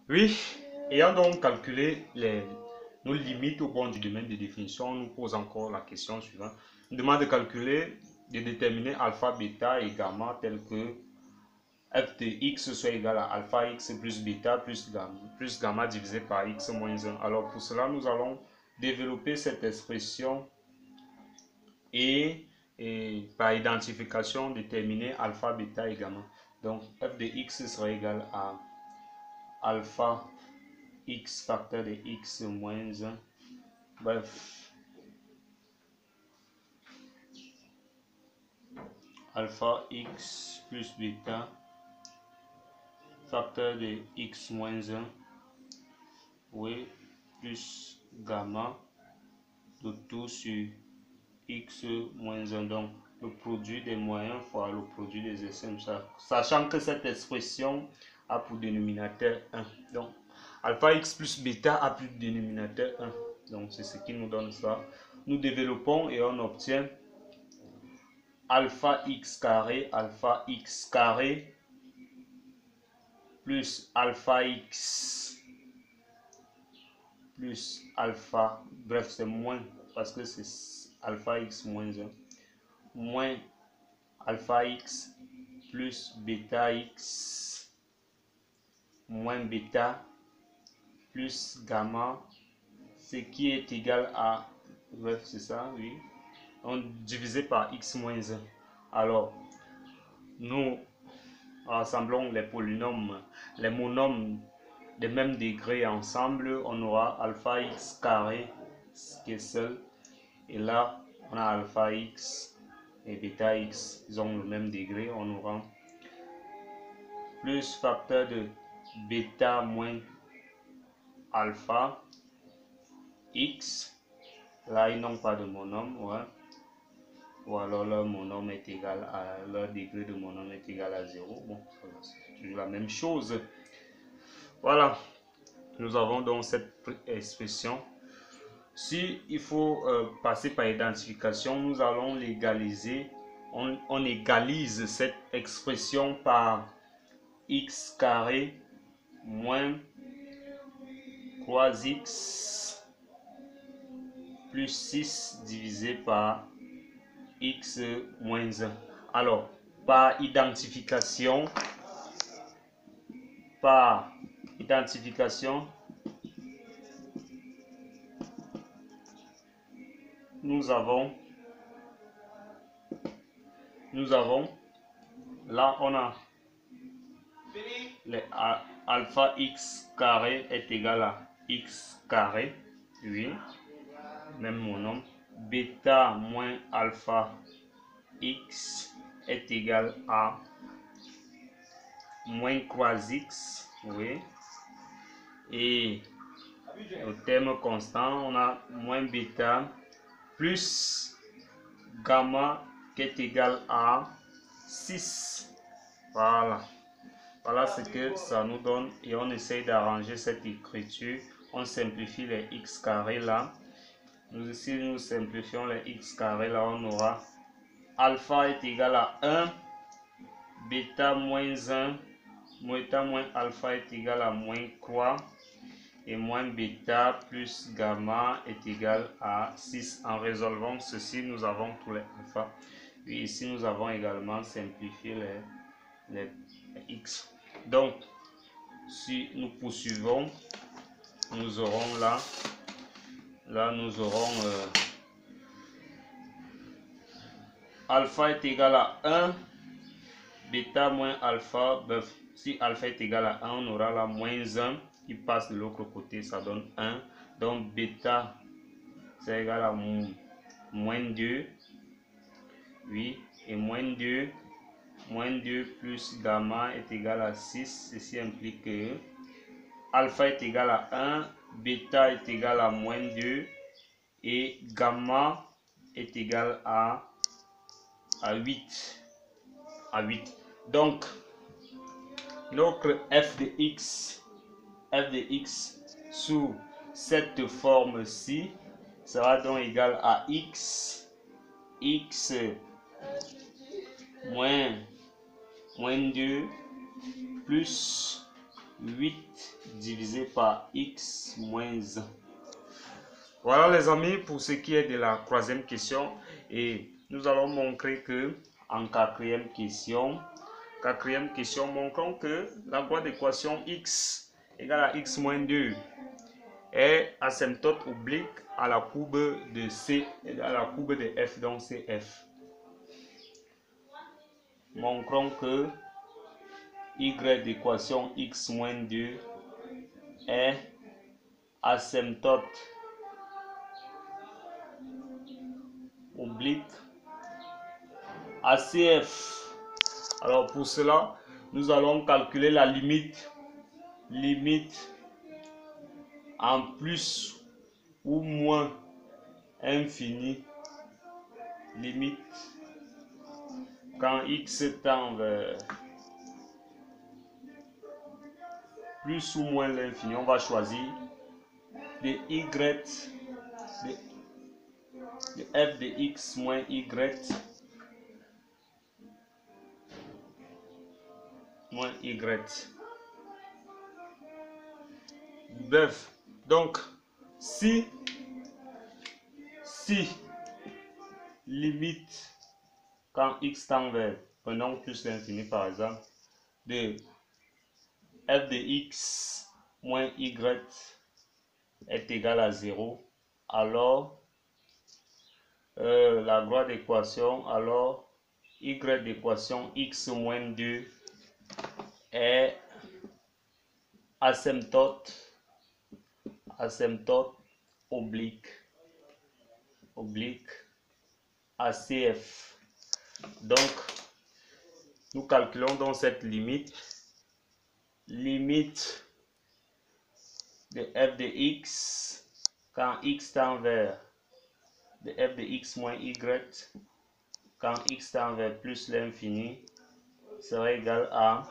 Oui, ayant donc calculé nos limites au bord du domaine de définition, on nous pose encore la question suivante. On demande de calculer, de déterminer alpha, bêta et gamma tel que f de x soit égal à alpha x plus bêta plus gamma divisé par x moins 1. Alors pour cela, nous allons développer cette expression et, par identification déterminer alpha, bêta et gamma. Donc f de x sera égal à alpha x facteur de x moins 1. Bref, alpha x plus bêta facteur de x moins 1, oui, plus gamma de tout sur x moins 1. Donc, le produit des moyens fois le produit des SM, sachant que cette expression a pour dénominateur 1. Donc, alpha x plus bêta a pour dénominateur 1. Donc, c'est ce qui nous donne ça. Nous développons et on obtient alpha x carré plus alpha x plus alpha, bref c'est moins parce que c'est alpha x moins 1, moins alpha x plus bêta x moins bêta plus gamma, ce qui est égal à, bref c'est ça, oui, on divisé par x moins 1. Alors nous rassemblons les polynômes, les monomes des mêmes degrés ensemble, on aura alpha x carré qui est seul, et là on a alpha x et bêta x, ils ont le même degré, on aura plus facteur de bêta moins alpha x, là ils n'ont pas de monome, ouais. Ou alors leur monome est égal à, leur degré de monome est égal à 0. Bon, c'est toujours la même chose. Voilà, nous avons donc cette expression. Si il faut passer par identification, nous allons l'égaliser. On égalise cette expression par x carré moins 3x plus 6 divisé par x moins 1. Alors, par identification, nous avons là on a les alpha x carré est égal à x carré, oui, même mon nom, bêta moins alpha x est égal à moins 3x, oui, et au terme constant on a moins bêta plus gamma qui est égal à 6. Voilà ce que ça nous donne, et on essaye d'arranger cette écriture. On simplifie les x carrés là. Si nous simplifions les x carrés là, on aura alpha est égal à 1, bêta moins 1, bêta moins alpha est égal à moins 3, et moins bêta plus gamma est égal à 6. En résolvant ceci, nous avons tous les alpha. Et ici, nous avons également simplifié les x. Donc, si nous poursuivons, nous aurons là nous aurons alpha est égal à 1, bêta moins alpha, bref, si alpha est égal à 1, on aura là moins 1 qui passe de l'autre côté, ça donne 1. Donc bêta c'est égal à moins 2, oui, et moins 2 plus gamma est égal à 6. Ceci implique que alpha est égal à 1, bêta est égal à moins 2 et gamma est égal à 8. Donc, notre f de x sous cette forme-ci sera donc égal à x moins 2 plus 8 divisé par x moins 1. Voilà les amis pour ce qui est de la troisième question. Et nous allons montrer que en quatrième question, montrons que la voie d'équation x égale à x moins 2 est asymptote oblique à la courbe de C et à la courbe de F, donc CF. Montrons que y d'équation x moins 2 est asymptote oblique à CF. Alors pour cela, nous allons calculer la limite en plus ou moins infini, limite quand x tend vers plus ou moins l'infini. On va choisir de y de f de x moins y moins y. Bref, donc si limite quand x tend vers, prenons plus l'infini par exemple, de f de x moins y est égal à 0, alors la loi d'équation, alors y d'équation x moins 2 est asymptote oblique à CF. Donc nous calculons donc cette limite de f de x quand x tend vers de f de x moins y quand x tend vers plus l'infini sera égal à